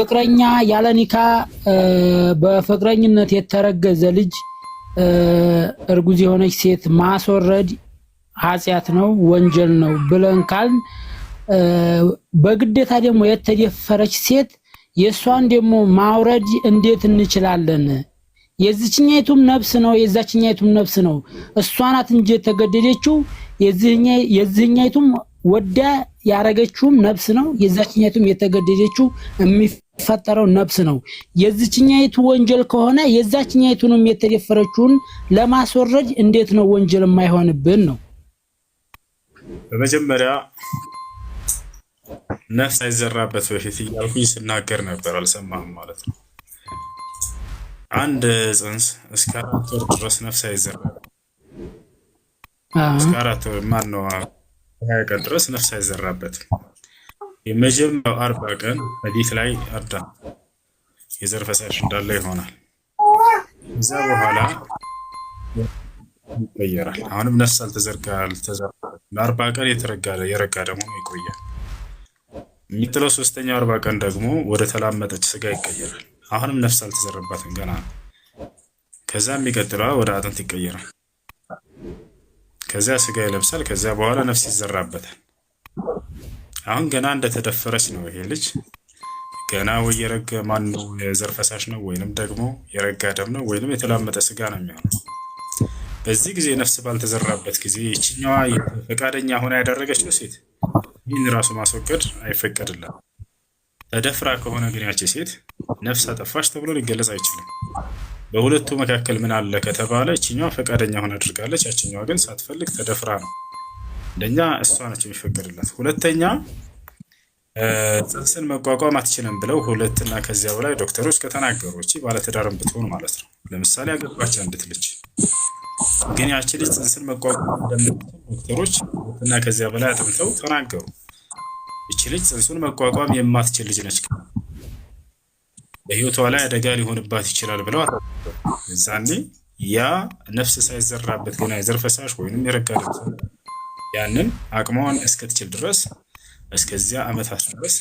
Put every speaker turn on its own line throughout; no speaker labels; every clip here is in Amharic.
ፍቅረኛ ያለ ኒካ በፍቅረኝነት የተረገዘ ልጅ እርጉዝ የሆነች ሴት ማስወረድ ኃጢአት ነው ወንጀል ነው ብለን ካልን በግዴታ ደግሞ የተደፈረች ሴት የሷን ደግሞ ማውረድ እንዴት እንችላለን? የዚህኛይቱም ነፍስ ነው የዛችኛይቱም ነፍስ ነው። እሷ ናት እንጂ የተገደደችው የዚህኛይቱም ወዳ ያረገችውም ነፍስ ነው። የዛችኛይቱም የተገደደችው የሚፈጠረው ነፍስ ነው። የዚህኛይቱ ወንጀል ከሆነ የዛችኛይቱንም የተደፈረችውን ለማስወረድ እንዴት ነው ወንጀል የማይሆንብን ነው?
በመጀመሪያ ነፍስ አይዘራበት በፊት እያልኩኝ ስናገር ነበር፣ አልሰማህም ማለት ነው። አንድ ጽንስ እስከ 4 ወር ድረስ ነፍስ አይዘራበት። እስከ 4 ወር ማነው 20 ቀን ድረስ ነፍስ አይዘራበትም። የመጀመሪያው 40 ቀን በዲት ላይ አዳም የዘር ፈሳሽ እንዳለ ይሆናል። ከዛ በኋላ ይቀየራል። አሁንም ነፍስ አልተዘራበትም። ለ40 ቀን የረጋ ደግሞ ይቆያል። የሚጥለው 3ኛው 40 ቀን ደግሞ ወደ ተላመጠች ስጋ ይቀየራል። አሁንም ነፍስ አልተዘረባትም ገና። ከዛ የሚቀጥለው ወደ አጥንት ይቀየራል። ከዚያ ስጋ ይለብሳል። ከዚያ በኋላ ነፍስ ይዘራበታል። አሁን ገና እንደተደፈረች ነው ይሄ ልጅ ገና ወይ የረጋ ማን ነው የዘር ፈሳሽ ነው ወይንም ደግሞ የረጋ ደም ነው ወይንም የተላመጠ ስጋ ነው የሚሆነው። በዚህ ጊዜ ነፍስ ባልተዘራበት ጊዜ ይችኛዋ ፈቃደኛ ሆና ያደረገችው ሴት ይህን ራሱ ማስወገድ አይፈቀድላትም። ተደፍራ ከሆነ ግን ያቺ ሴት ነፍስ አጠፋሽ ተብሎ ሊገለጽ አይችልም። በሁለቱ መካከል ምን አለ ከተባለ ይችኛዋ ፈቃደኛ ሆና አድርጋለች፣ ያችኛዋ ግን ሳትፈልግ ተደፍራ ነው። አንደኛ እሷ ነች የሚፈቀድላት። ሁለተኛ ጽንስን መቋቋም አትችልም ብለው 2 እና ከዚያ በላይ ዶክተሮች ከተናገሩ እቺ ባለትዳርም ብትሆን ማለት ነው። ለምሳሌ አገባች አንዲት ልጅ ግን ያቺ ልጅ ጽንስን መቋቋም እንደምትችል ዶክተሮች 2 እና ከዚያ በላይ አጥንተው ተናገሩ። እቺ ልጅ ጽንሱን መቋቋም የማትችል ልጅ ነች፣ በህይወቷ ላይ አደጋ ሊሆንባት ይችላል ብለው እዛኔ ያ ነፍስ ሳይዘራበት ገና የዘር ፈሳሽ ወይንም የረጋ ደም ያንን አቅሟን እስክትችል ድረስ እስከዚያ ዓመታት ድረስ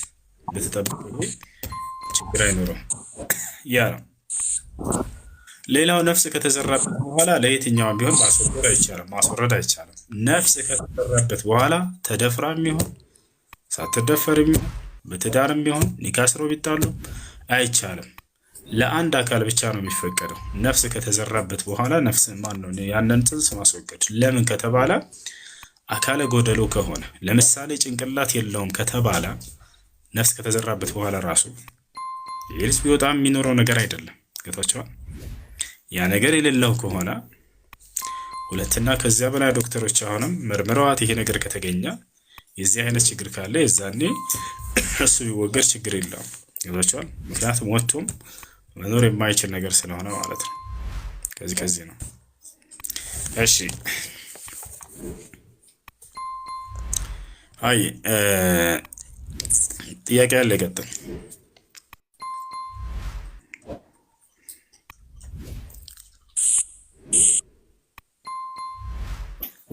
ልትጠብቅ ችግር አይኖርም። ያ ነው። ሌላው ነፍስ ከተዘራበት በኋላ ለየትኛውም ቢሆን ማስወረድ አይቻልም። ነፍስ ከተዘራበት በኋላ ተደፍራም ይሁን ሳትደፈርም ይሁን በትዳርም ቢሆን ኒካ አስረው ቢጣሉ አይቻልም። ለአንድ አካል ብቻ ነው የሚፈቀደው ነፍስ ከተዘራበት በኋላ ነፍስ ማን ነው ያንን ጽንስ ማስወገድ። ለምን ከተባለ አካለ ጎደሎ ከሆነ ለምሳሌ ጭንቅላት የለውም ከተባለ ነፍስ ከተዘራበት በኋላ ራሱ የልጅ ቢወጣም የሚኖረው ነገር አይደለም። ገብቷቸዋል። ያ ነገር የሌለው ከሆነ 2 እና ከዚያ በላይ ዶክተሮች አሁንም መርምረዋት ይሄ ነገር ከተገኘ የዚህ አይነት ችግር ካለ የዛኔ እሱ ቢወገድ ችግር የለውም። ገብቷቸዋል። ምክንያቱም ወጥቶም መኖር የማይችል ነገር ስለሆነ ማለት ነው። ከዚህ ነው። እሺ አይ ጥያቄ ያለ ይቀጥል።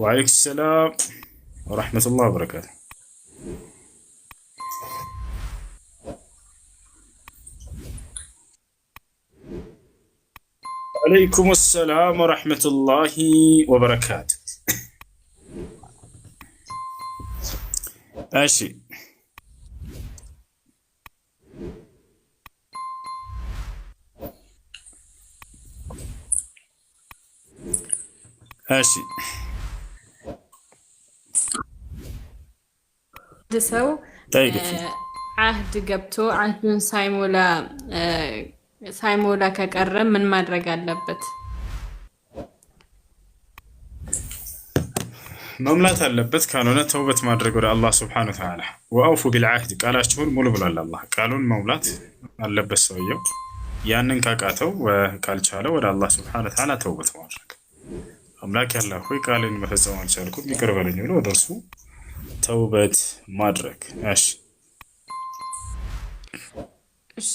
ወአለይኩም ሰላም ወራህመቱላሂ ወበረካቱ። ወአለይኩም ሰላም ወራህመቱላሂ ወበረካቱ። እሺ እሺ
ሰው አህድ ገብቶ አህዱን ሳይሞላ ከቀረ ምን ማድረግ አለበት?
መሙላት አለበት። ካልሆነ ተውበት ማድረግ ወደ አላህ ሱብሓነሁ ወተዓላ። ወአውፉ ቢልዓህድ ቃላችሁን ሙሉ ብሏል አላህ። ቃሉን መሙላት አለበት ሰውየው። ያንን ካቃተው ካልቻለ ወደ አላህ ሱብሓነሁ ወተዓላ ተውበት ማድረግ። አምላክ ያላህ ሆይ ቃልን መፈጸም አልቻልኩም ይቅር በለኝ ብሎ ወደ እርሱ ተውበት ማድረግ።
እሺ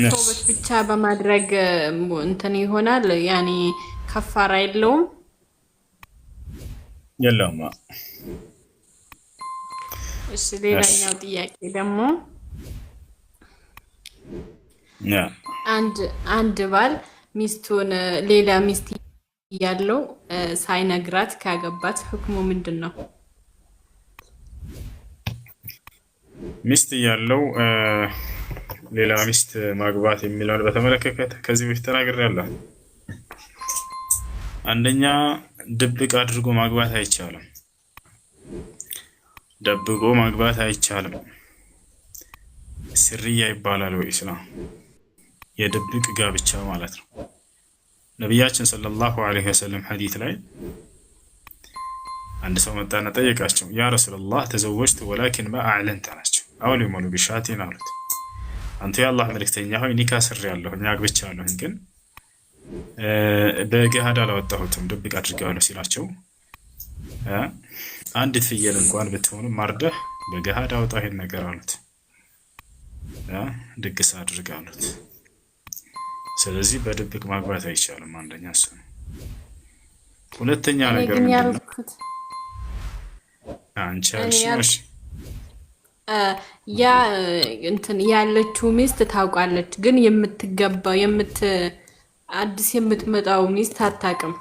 ተውበት ብቻ በማድረግ እንትን ይሆናል? ያኒ ከፋራ የለውም?
የለውም።
እሺ ሌላኛው ጥያቄ ደግሞ አንድ ባል ሚስቱን ሌላ ሚስት ያለው ሳይነግራት ካገባት ህክሙ ምንድን ነው?
ሚስት ያለው ሌላ ሚስት ማግባት የሚለውን በተመለከተ ከዚህ በፊት ተናግሬያለሁ። አንደኛ ድብቅ አድርጎ ማግባት አይቻልም። ደብቆ ማግባት አይቻልም። ስርያ ይባላል በኢስላም የድብቅ ጋብቻ ማለት ነው። ነቢያችን ሰለላሁ ዐለይሂ ወሰለም ሐዲስ ላይ አንድ ሰው መጣና ጠየቃቸው፣ ያ ረሱላህ ተዘወጅቱ ወላኪን ማ አዕለንተ ናቸው አው ሊሞሉ ቢሻቲን አሉት። አንተ የአላህ መልእክተኛ ሆይ ኒካ ስሬያለሁ አግብቻለሁኝ፣ ግን በገሃድ አላወጣሁትም ድብቅ አድርጌዋለሁ ሲላቸው አንዲት ፍየል እንኳን ብትሆን ማርደህ በገሃድ አውጣ ይሄን ነገር አሉት። ድግስ አድርግ አሉት። ስለዚህ በድብቅ ማግባት አይቻልም። አንደኛ እሱ ነው። ሁለተኛ ነገር ምንድነው? አንቺ አልሽሽ
ያ እንትን ያለችው ሚስት ታውቃለች፣ ግን አዲስ የምትመጣው ሚስት አታውቅም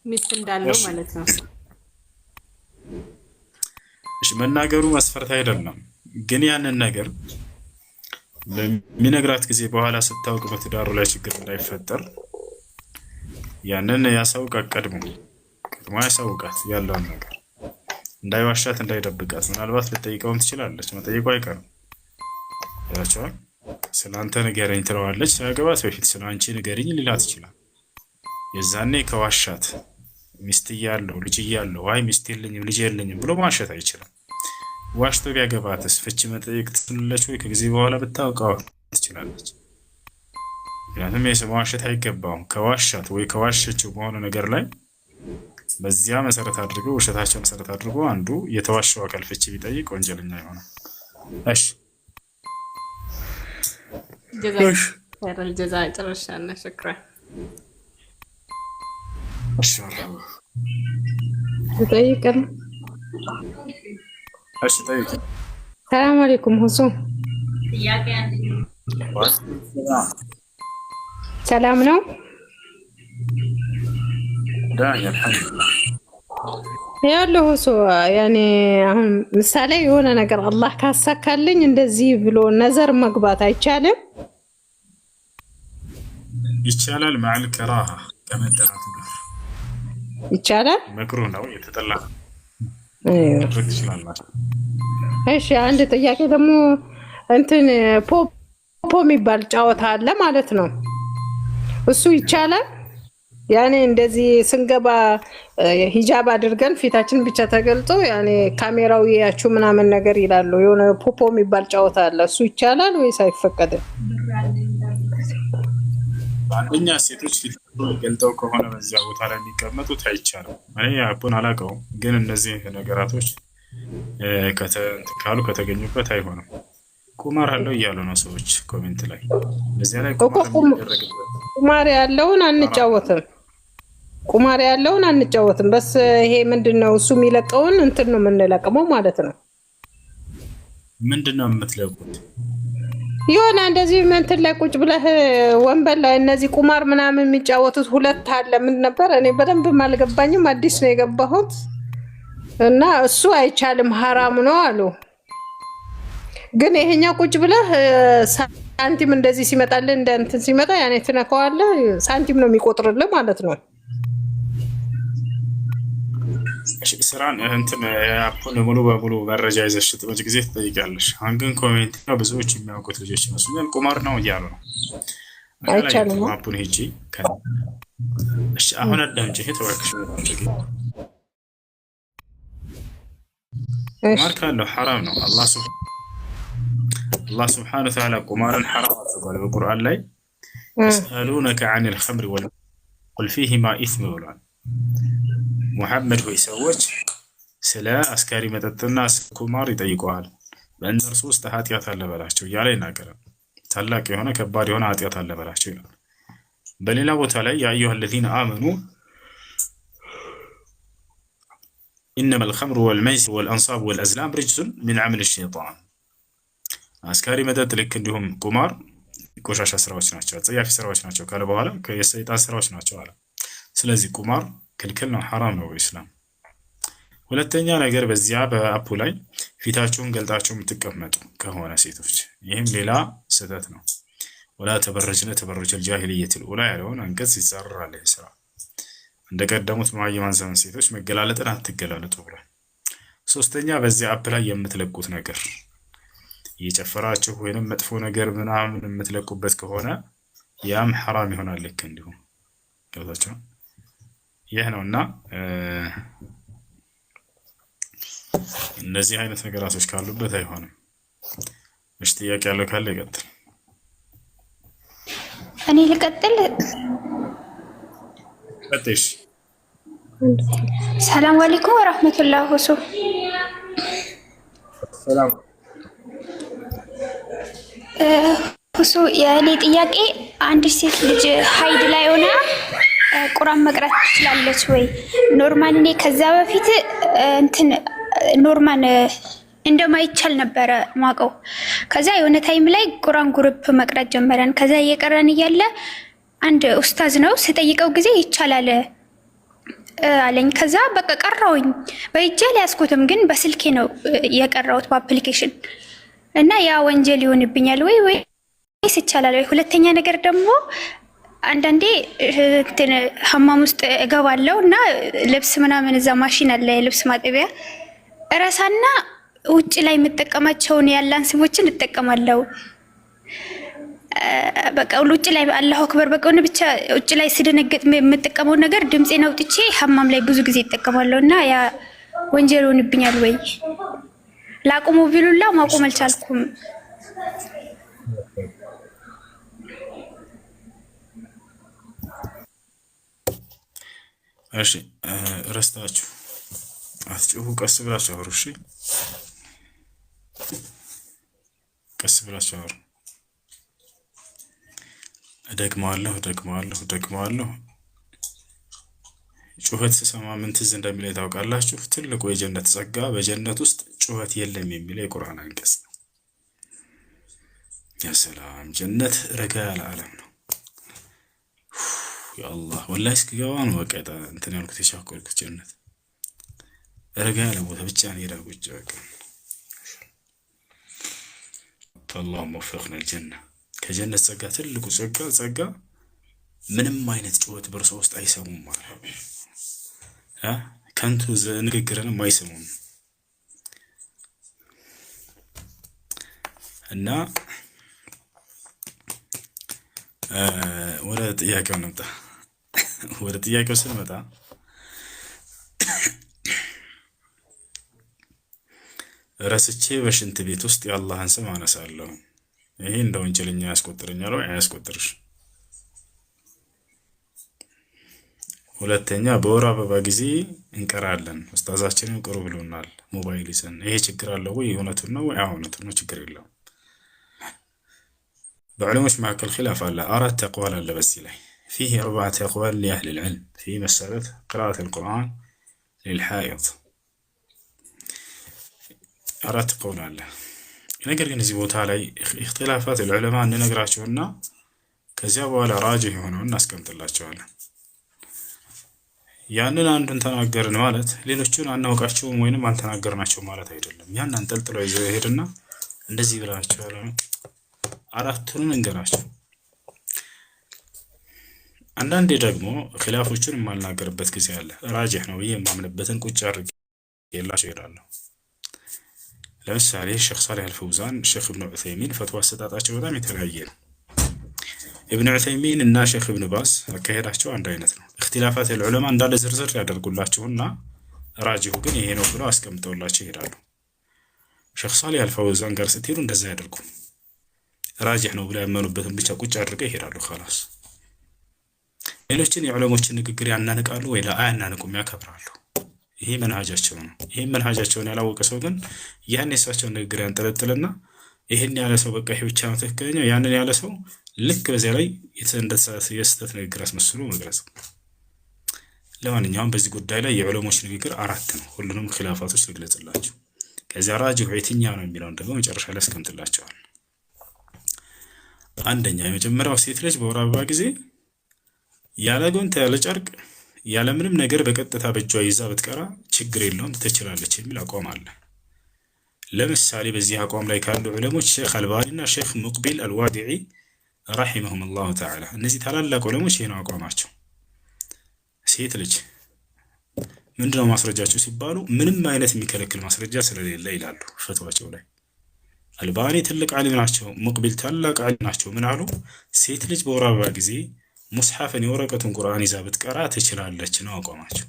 ሚስት እንዳለው ማለት ነው።
እሺ መናገሩ መስፈርት አይደለም፣ ግን ያንን ነገር በሚነግራት ጊዜ በኋላ ስታውቅ በትዳሩ ላይ ችግር እንዳይፈጠር ያንን ያሳውቃት። ቀድሞ ያሳውቃት ያለውን ነገር እንዳይዋሻት እንዳይደብቃት። ምናልባት ልጠይቀውም ትችላለች፣ መጠየቁ አይቀርም። ያቻል ስለ አንተ ንገረኝ ትለዋለች። ሳያገባት በፊት ስለ አንቺ ንገረኝ ሊላት ይችላል። የዛኔ ከዋሻት ሚስት እያለው ልጅ እያለው አይ ሚስት የለኝም ልጅ የለኝም ብሎ ማሸት አይችልም። ዋሽቶ ቢያገባትስ ፍቺ መጠየቅ ትችላለች ወይ? ከጊዜ በኋላ ብታውቀው ትችላለች። ምክንያቱም የመዋሸት አይገባውም። ከዋሻት ወይ ከዋሸችው በሆነ ነገር ላይ በዚያ መሰረት አድርገው ውሸታቸው መሰረት አድርጎ አንዱ የተዋሸው አካል ፍቺ ቢጠይቅ ወንጀለኛ ይሆናል። እሺ
ጀዛ ጨርሻለሁ። ሽክራን
ጠይቀን ሰላም አለይኩም ሁሱ ሰላም ነው። ያለው ሁሱ ያኔ አሁን ምሳሌ የሆነ ነገር አላህ ካሳካልኝ እንደዚህ ብሎ ነዘር መግባት አይቻልም?
ይቻላል። ማዕል ከራሃ ከመጠራቱ ጋር
ይቻላል።
መክሩህ ነው የተጠላ
እሺ አንድ ጥያቄ ደግሞ እንትን ፖፖ የሚባል ጨዋታ አለ ማለት ነው። እሱ ይቻላል? ያኔ እንደዚህ ስንገባ ሂጃብ አድርገን ፊታችን ብቻ ተገልጦ ያኔ ካሜራው ያያችሁ ምናምን ነገር ይላሉ። የሆነ ፖፖ የሚባል ጨዋታ አለ። እሱ ይቻላል ወይስ አይፈቀድም?
አንደኛ ሴቶች ፊት ገልጠው ከሆነ በዚያ ቦታ ላይ የሚቀመጡት አይቻልም። እኔ አፑን አላውቀውም፣ ግን እነዚህ ነገራቶች ካሉ ከተገኙበት አይሆንም። ቁማር አለው እያሉ ነው ሰዎች ኮሜንት ላይ። በዚያ ላይ
ቁማር ያለውን አንጫወትም፣ ቁማር ያለውን አንጫወትም። በስ ይሄ ምንድነው እሱ የሚለቀውን እንትን ነው የምንለቅመው ማለት ነው።
ምንድነው የምትለቁት?
የሆነ እንደዚህ እንትን ላይ ቁጭ ብለህ ወንበር ላይ እነዚህ ቁማር ምናምን የሚጫወቱት ሁለት አለ። ምን ነበር? እኔ በደንብ አልገባኝም፣ አዲስ ነው የገባሁት እና እሱ አይቻልም ሐራም ነው አሉ። ግን ይሄኛው ቁጭ ብለህ ሳንቲም እንደዚህ ሲመጣልህ እንደ እንትን ሲመጣ ያኔ ትነካዋለህ፣ ሳንቲም ነው የሚቆጥርልህ ማለት ነው።
ስራን እንትን አፑን ሙሉ በሙሉ መረጃ ይዘሽ ስትመጪ ጊዜ ትጠይቂያለሽ። አሁን ግን ኮሜንት ነው ብዙዎች የሚያውቁት ልጆች ይመስሉኛል ቁማር ነው እያሉ ነው።
አይቻልም
አፑን ሄጂ እሺ አሁን አዳምጪ ተወክሽ ቁማር ካለው ሐራም ነው። አላህ ስብሓነሁ ወተዓላ ቁማርን ሐራም አድርጓል በቁርአን ላይ። يسألونك عن الخمر قل فيهما إثم ብሏል። ሙሐመድ ሆይ ሰዎች ስለ አስካሪ መጠጥና ቁማር ይጠይቀዋል፣ በእነርሱ ውስጥ ኃጢአት አለ በላቸው እያለ ይናገራል። ታላቅ የሆነ ከባድ የሆነ ኃጢአት አለ በላቸው ይላል። በሌላ ቦታ ላይ ያ አዩሃ አለዚነ አመኑ ኢነማ አልኸምሩ ወልመይሲሩ ወልአንሳቡ ወልአዝላም ሪጅሱን ሚን ዐመሊ ሸይጣን፣ አስካሪ መጠጥ ልክ እንዲሁም ቁማር ቆሻሻ ስራዎች ናቸው፣ አጸያፊ ስራዎች ናቸው ካለ በኋላ የሰይጣን ስራዎች ናቸው አለ። ስለዚህ ቁማር ክልክል ነው፣ ሐራም ነው በኢስላም። ሁለተኛ ነገር በዚያ በአፑ ላይ ፊታችሁን ገልጣችሁ የምትቀመጡ ከሆነ ሴቶች፣ ይህም ሌላ ስህተት ነው። ወላ ተበረጅነ ተበረጀል ጃሂልየቲል ኡላ ያለውን አንቀጽ ይጻረራል። ይህ ስራ እንደቀደሙት መሃይማን ዘመን ሴቶች መገላለጥን አትገላለጡ ብሏል። ሶስተኛ በዚያ አፕ ላይ የምትለቁት ነገር እየጨፈራችሁ ወይንም መጥፎ ነገር ምናምን የምትለቁበት ከሆነ ያም ሐራም ይሆናል። ልክ እንዲሁ ገብታችሁ ይህ ነውና እነዚህ አይነት ነገራቶች ካሉበት አይሆንም። እሺ ጥያቄ ያለው ካለ ይቀጥል።
እኔ ልቀጥል?
ቀጥሽ።
ሰላም አለይኩም ወራህመቱላሂ ወሱ
ሰላም
ሁሱ የእኔ ጥያቄ አንድ ሴት ልጅ ሀይድ ላይ ሆና ቁርአን መቅራት ትችላለች ወይ? ኖርማል እኔ ከዛ በፊት እንትን ኖርማል እንደማይቻል ነበረ ማቀው። ከዛ የሆነ ታይም ላይ ቁርአን ግሩፕ መቅራት ጀመረን። ከዛ እየቀረን እያለ አንድ ኡስታዝ ነው ስጠይቀው ጊዜ ይቻላል አለኝ። ከዛ በቃ ቀራውኝ። በእጄ ያስኩትም ግን በስልኬ ነው የቀራውት በአፕሊኬሽን እና ያ ወንጀል ይሆንብኛል ወይስ ይቻላል ወይ? ሁለተኛ ነገር ደግሞ አንዳንዴ እንትን ሐማም ውስጥ እገባለሁ እና ልብስ ምናምን እዛ ማሽን አለ የልብስ ማጠቢያ እረሳና ውጭ ላይ የምጠቀማቸውን ያላን ስሞችን እጠቀማለሁ። በቃ ውጭ ላይ አላሁ አክበር በቃ ብቻ ውጭ ላይ ስደነግጥ የምጠቀመው ነገር ድምጼን አውጥቼ ሐማም ላይ ብዙ ጊዜ እጠቀማለሁ እና ያ ወንጀል ይሆንብኛል ወይ? ላቁሙ ቢሉላ ማቆም አልቻልኩም።
እሺ ረስታችሁ አትጩሁ፣ ቀስ ብላችሁ አውሩ። እሺ ቀስ ብላችሁ አውሩ። ደግመዋለሁ። ጩኸት ስሰማ ምን ትዝ እንደሚለኝ ታውቃላችሁ? ትልቁ የጀነት ጸጋ በጀነት ውስጥ ጩኸት የለም የሚለው የቁርአን አንቀጽ ነው። ያ ሰላም ጀነት ረጋ ያለ ዓለም ነው። ያ አላህ ወላሂ እስክገባ ነው በቃ እንትን ያልኩት የቻኮልኩት ጀነት ረጋ ያለ ቦታ ብቻ ነው የዳጉጭ በቃ اللهم وفقنا الجنة ከጀነት ጸጋ ትልቁ ጸጋ ምንም አይነት ጩኸት በርሶ ውስጥ አይሰሙም ማለት ከንቱ ንግግርንም አይሰሙም። እና ወደ ጥያቄው ስንመጣ ረስቼ በሽንት ቤት ውስጥ የአላህን ስም አነሳለሁ፣ ይሄ እንደ ወንጀለኛ ያስቆጥረኛል ወይ አያስቆጥርሽ? ሁለተኛ በወር አበባ ጊዜ እንቀራለን፣ ኡስታዛችንን ቅሩ ብሎናል ሞባይል ይዘን፣ ይሄ ችግር አለው ወይ? እውነቱን ነው ወይ? እውነቱን ነው፣ ችግር የለውም። በዕለሞች መካከል ኺላፍ አለ። 4 አቅዋል አለ በዚህ ላይ فيه 4 أقوال لأهل العلم في مسألة قراءة القرآن للحائض 4 قول አለ። ነገር ግን እዚህ ቦታ ላይ اختلافات العلماء እንነግራቸውና ከዚያ በኋላ ራጅህ የሆነውን እናስቀምጥላቸዋለን። ያንን አንዱን ተናገርን ማለት ሌሎቹን አናውቃቸውም ወይንም አልተናገርናቸው ማለት አይደለም። ያን አንጠልጥለው ይዘው ይሄድና እንደዚህ ብላቸው ያለ አራቱንም እንገራቸው። አንዳንዴ ደግሞ ኺላፎችን የማልናገርበት ጊዜ አለ። ራጅህ ነው ብዬ የማምንበትን ቁጭ አድርጌ የላቸው ይሄዳለሁ። ለምሳሌ ሼክ ሳሊህ አልፈውዛን፣ ሼክ ኢብኑ ዑሰይሚን ፈትዋ አሰጣጣቸው በጣም የተለያየ ነው። ኢብኑ ዑሰይሚን እና ሼክ ኢብኑ ባስ አካሄዳቸው አንድ አይነት ነው። اختلافات العلماء እንዳለ ዝርዝር ያደርጉላችሁና ራጅሁ ግን ይሄ ነው ብለው አስቀምጠውላችሁ ይሄዳሉ። ሼክ ሳሊህ አልፈውዛን ጋር ስትሄዱ እንደዛ ያደርጉ፣ ራጅህ ነው ብለው ያመኑበትን ብቻ ቁጭ አድርገው ይሄዳሉ። خلاص ሌሎችን የዑለሞችን ንግግር ያናንቃሉ ወይ አያናንቁም? ያከብራሉ። ይሄ መንሃጃቸው ነው። ይሄ መንሃጃቸውን ያላወቀ ሰው ግን ያን የሳቸውን ንግግር ያንጠለጥልና ይሄን ያለ ሰው በቃ ይሄ ብቻ ነው ትክክለኛው፣ ያንን ያለ ሰው ልክ በዚያ ላይ የስተት ንግግር አስመስሎ መግለጽ። ለማንኛውም በዚህ ጉዳይ ላይ የዑለሞች ንግግር 4 ነው። ሁሉንም ኺላፋቶች ልግለጽላችሁ። ከዚያ ራጅሁ የትኛው ነው የሚለውን ደግሞ መጨረሻ ላይ አስቀምጥላችኋል። አንደኛ የመጀመሪያው ሴት ልጅ በወር አበባ ጊዜ ያለ ጓንት ያለ ጨርቅ ያለ ምንም ነገር በቀጥታ በእጇ ይዛ ብትቀራ ችግር የለውም ትችላለች የሚል አቋም አለ። ለምሳሌ በዚህ አቋም ላይ ካሉ ዑለሞች ሼክ አልባኒና ሼክ ሙቅቢል አልዋዲዒ ረሒመሁም ላሁ ተዓላ። እነዚህ ታላላቅ ዑለሞች ይህ ነው አቋማቸው። ሴት ልጅ ምንድነው ማስረጃቸው ሲባሉ ምንም አይነት የሚከለክል ማስረጃ ስለሌለ ይላሉ ፈትዋቸው ላይ። አልባኒ ትልቅ ዓሊም ናቸው። ሙቅቢል ታላቅ ዓሊም ናቸው። ምን አሉ? ሴት ልጅ በወር አበባ ጊዜ ሙስሐፍን የወረቀቱን ቁርአን ይዛ ብትቀራ ትችላለች ነው አቋማቸው።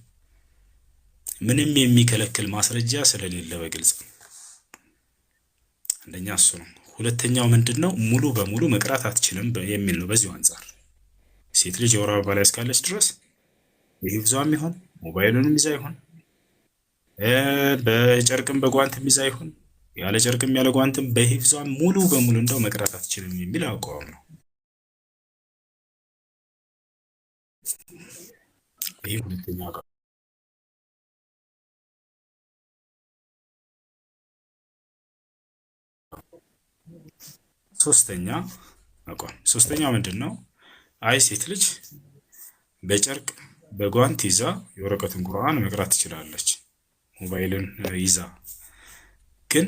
ምንም የሚከለክል ማስረጃ ስለሌለ በግልጽ። አንደኛ እሱ ነው። ሁለተኛው ምንድነው? ሙሉ በሙሉ መቅራት አትችልም የሚል ነው። በዚሁ አንጻር ሴት ልጅ የወር አበባ ላይ እስካለች ድረስ በሂፍዟም ይሁን ሞባይሉንም ይዛ ይሁን በጨርቅም በጓንትም ይዛ ይሁን ያለ ጨርቅም ያለ ጓንትም በሂፍዟም ሙሉ በሙሉ እንደው መቅራት አትችልም የሚል አቋም ነው። ይህ ሁለተኛው አቋም። ሶስተኛው ምንድን ነው? አይ ሴት ልጅ በጨርቅ በጓንት ይዛ የወረቀቱን ቁርአን መቅራት ትችላለች፣ ሞባይልን ይዛ ግን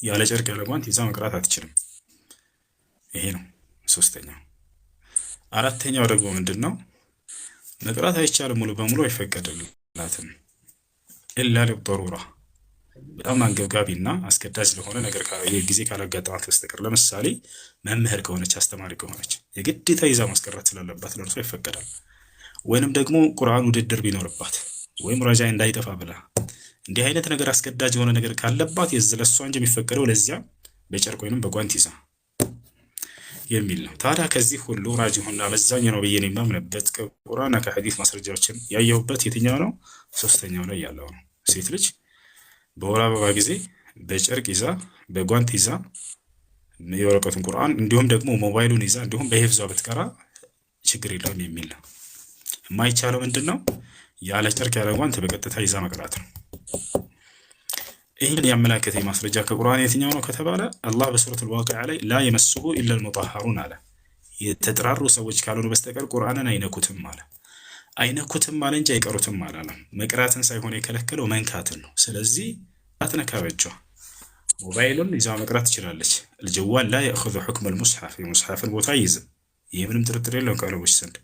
ያለ ጨርቅ ያለ ጓንት ይዛ መቅራት አትችልም። ይሄ ነው ሶስተኛው። አራተኛው ደግሞ ምንድን ነው? መቅራት አይቻልም፣ ሙሉ በሙሉ አይፈቀድላትም። ኢላ ሊضሩራ በጣም አንገብጋቢና አስገዳጅ ለሆነ ነገር ጊዜ ካላጋጠማት በስተቀር ለምሳሌ መምህር ከሆነች አስተማሪ ከሆነች የግዴታ ይዛ ማስቀረት ስላለባት ለእርሷ ይፈቀዳል። ወይንም ደግሞ ቁርአን ውድድር ቢኖርባት ወይም ረጃ እንዳይጠፋ ብላ እንዲህ አይነት ነገር አስገዳጅ የሆነ ነገር ካለባት ለእሷ እንጂ የሚፈቀደው ለዚያ በጨርቅ ወይንም በጓንት ይዛ የሚል ነው። ታዲያ ከዚህ ሁሉ ራጂሁና አመዛኝ ነው ብዬ የማምንበት ከቁርአንና ከሐዲስ ማስረጃዎችን ያየሁበት የትኛው ነው? ሶስተኛው ላይ ያለው ነው። ሴት ልጅ በወር አበባ ጊዜ በጨርቅ ይዛ በጓንት ይዛ የወረቀቱን ቁርአን እንዲሁም ደግሞ ሞባይሉን ይዛ እንዲሁም በሂፍዟ ብትቀራ ችግር የለውም የሚል ነው። የማይቻለው ምንድን ነው? ያለ ጨርቅ ያለ ጓንት በቀጥታ ይዛ መቅራት ነው። ይህን ያመላከተኝ ማስረጃ ከቁርአን የትኛው ነው ከተባለ አላህ በሱረቱል ዋቂዓ ላይ ላ የመስሁ ኢላ አልሙጠሀሩን አለ። የተጠራሩ ሰዎች ካልሆኑ በስተቀር ቁርአንን አይነኩትም አለ። አይነኩትም አለ እንጂ አይቀሩትም አላለም። መቅራትን ሳይሆን የከለከለው መንካትን ነው። ስለዚህ አትነካ በእጇ ሞባይሉን ይዛ መቅራት ትችላለች። አልጀዋል ላ የእኹዙ ሑክመ አልሙስሐፍ የሙስሐፍን ቦታ አይይዝም። ይህ ምንም ጥርጥር የለውም ከዑለሞች ዘንድ።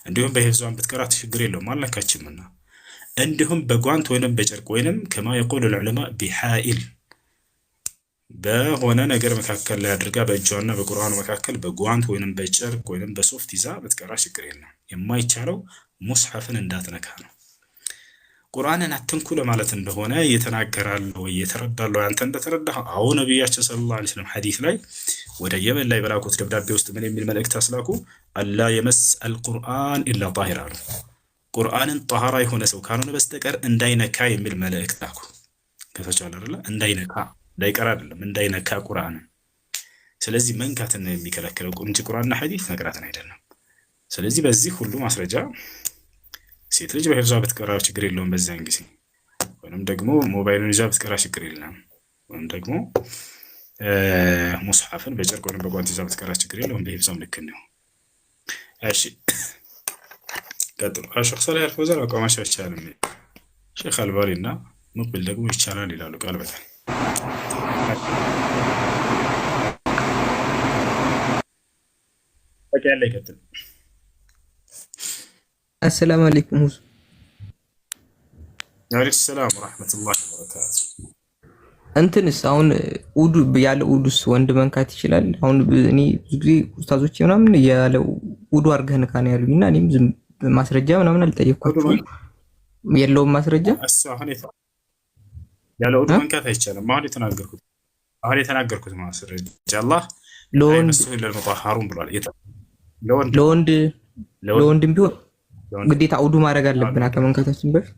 እንዲሁም በሂፍዟን ብትቀራ ችግር የለውም አልነካችምና። እንዲሁም በጓንት ወይንም በጨርቅ ወይንም ከማ የቁሉ ልዑለማ ቢሓኢል በሆነ ነገር መካከል ላይ አድርጋ በእጇና በቁርአኑ መካከል በጓንት ወይንም በጨርቅ ወይንም በሶፍት ይዛ ብትቀራ ችግር የለም። የማይቻለው ሙስሐፍን እንዳትነካ ነው። ቁርአንን አትንኩ ለማለት እንደሆነ እየተናገራለሁ እየተረዳለሁ። አንተ እንደተረዳህ አዎ ነቢያችን ሰለላሁ ዐለይሂ ወሰለም ሐዲስ ላይ ወደ የመን ላይ በላኩት ደብዳቤ ውስጥ ምን የሚል መልእክት አስላኩ? አላ የመስ አልቁርአን ኢላ ጣሂር አሉ። ቁርአንን ጣሃራ የሆነ ሰው ካልሆነ በስተቀር እንዳይነካ የሚል መልእክት ላኩ። ከተቻለ አይደለ እንዳይነካ እንዳይቀር አይደለም እንዳይነካ ቁርአንን። ስለዚህ መንካትን ነው የሚከለክለው እንጂ ቁርአንና ሐዲስ መቅራትን አይደለም። ስለዚህ በዚህ ሁሉ ማስረጃ ሴት ልጅ በሂፍዟ ብትቀራ ችግር የለውም በዚያን ጊዜ። ወይም ደግሞ ሞባይሉን ይዛ ብትቀራ ችግር የለም። ወይም ደግሞ ሙስሐፍን በጨርቅ ወይም በጓንት ይዛ ብትቀራ ችግር የለውም። በሂፍዟም ልክ ነው። እሺ ቀጥሉ። ሼክ ሰላህ አልፈውዛን አቋማቸው አይቻልም። ሼክ አልባኒና ሙቅቢል ደግሞ ይቻላል ይላሉ ቃል በቃል። በቃ ያለ ይቀጥል።
السلام عليكم.
ወአለይኩም ሰላም ወራህመቱላሂ ወበረካቱ።
እንትንስ አሁን ውዱ ያለ ውዱስ ወንድ መንካት ይችላል? አሁን እኔ ብዙ ጊዜ ኡስታዞች ምናምን ያለ ውዱ አድርገህ ንካ ነው ያሉኝና እኔም ዝም ማስረጃ ምናምን አልጠየኳቸውም። የለውም ማስረጃ
እሱ አሁን ያለ ውዱ መንካት አይቻልም። አሁን የተናገርኩት ማስረጃ አላህ ለወንድ ለልሙጣሃሩን ብሏል። ለወንድም ቢሆን ግዴታ ውዱ ማድረግ አለብን ከመንካታችን በፊት።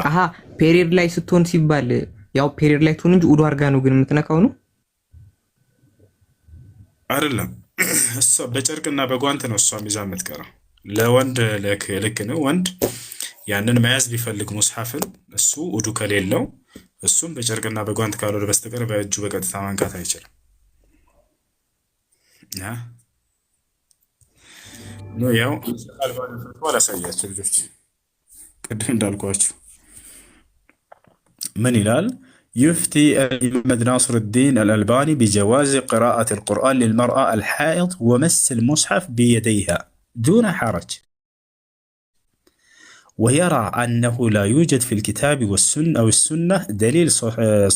አሃ ፔሪየድ ላይ ስትሆን ሲባል ያው ፔሪየድ ላይ ትሆን እንጂ ውዱ አድርጋ ነው ግን የምትነካው ነው አይደለም። እሷ በጨርቅና በጓንት ነው እሷ ይዛ የምትቀረው። ለወንድ ልክ ነው። ወንድ ያንን መያዝ ቢፈልግ ሙስሐፍን እሱ ውዱ ከሌለው እሱም በጨርቅና በጓንት ካልሆነ በስተቀር በእጁ በቀጥታ ማንካት አይችልም። ያው አልባኒ ፈትዋ ላሳያችሁ ልጆች፣ ቅድም እንዳልኳችሁ من هلال يفتي محمد ناصر الدين الألباني بجواز قراءة القرآن للمرأة الحائض ومس المصحف بيديها دون حرج، ويرى أنه لا يوجد في الكتاب والسنة أو السنة دليل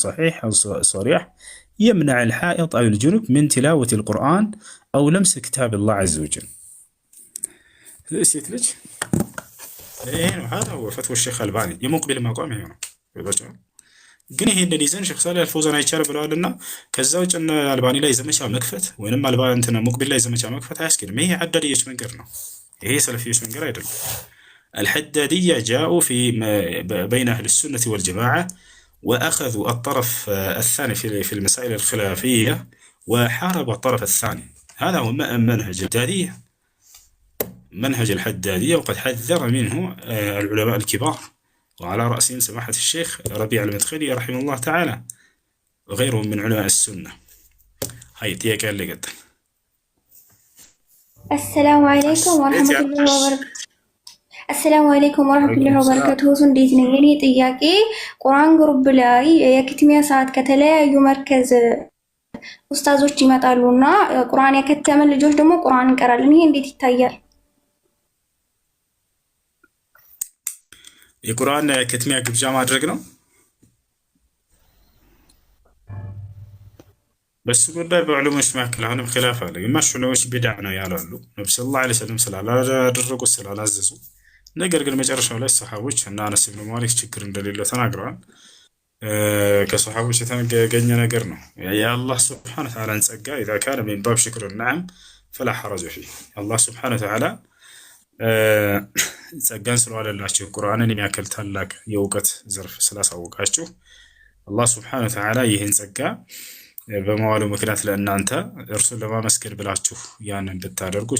صحيح أو صريح يمنع الحائض أو الجنب من تلاوة القرآن أو لمس كتاب الله عز وجل. ليش هذا هو فتوى الشيخ الألباني يمقبل المقام هنا ግን ይሄንን ይዘን ሼክ ሳሊህ አልፈውዛን አይቻልም ብለዋልና ከዛ ውጭ እነ አልባኒ ላይ ዘመቻ መክፈት ወይንም አልባኒ እንትን ሙቅቢል ላይ ዘመቻ መክፈት አያስኬድም። ይሄ ሐዳድዮች መንገድ ነው፣ ይሄ ሰለፊዮች መንገድ አይደለም። الحدادية جاءوا في بين أهل السنة والجماعة وأخذوا الطرف الثاني في المسائل الخلافية وحاربوا الطرف الثاني. هذا هو منهج الحدادية، منهج الحدادية، وقد حذر منه العلماء الكبار وعلى رأسهم سماحة الشيخ ربيع المدخلي رحمه الله تعالى وغيرهم من علماء السنة. هاي تيجي اللي قد.
السلام عليكم ورحمة الله وبركاته. السلام عليكم ورحمة الله وبركاته. እንዴት ነኝ? የኔ ጥያቄ ቁርአን ግሩፕ ላይ የክትሚያ ሰዓት ከተለያዩ መርከዝ ኡስታዞች ይመጣሉና ቁርአን የከተመ ልጆች ደግሞ ቁርአን እንቀራለን። ይሄ እንዴት ይታያል?
የቁርአን ክትሚያ ግብዣ ማድረግ ነው። በሱ ጉዳይ በዑለሞች መካከል አሁንም ኺላፍ አለ። ግማሽ ዑለሞች ቢድዓ ነው ያላሉ፣ ነብዩ ሰለላሁ ዐለይሂ ወሰለም ስላላደረጉ ስላላዘዙ። ነገር ግን መጨረሻው ላይ ሰሃቦች እና አነስ ኢብኑ ማሊክ ችግር እንደሌለው ተናግረዋል። ከሰሃቦች የተገኘ ነገር ነው። የአላህ ሱብሓነሁ ወተዓላን ጸጋ ኢዛ ካነ ሚን ባብ ሽክር ነዓም ፈላ ሐረጀ ፊህ። አላህ ሱብሓነሁ ወተዓላ ጸጋን ስለዋለላችሁ ቁርአንን የሚያክል ታላቅ የእውቀት ዘርፍ ስላሳወቃችሁ አላህ ሱብሓነሁ ወተዓላ ይህን ጸጋ በመዋሉ ምክንያት ለእናንተ እርሱን ለማመስገን ብላችሁ ያንን ብታደርጉ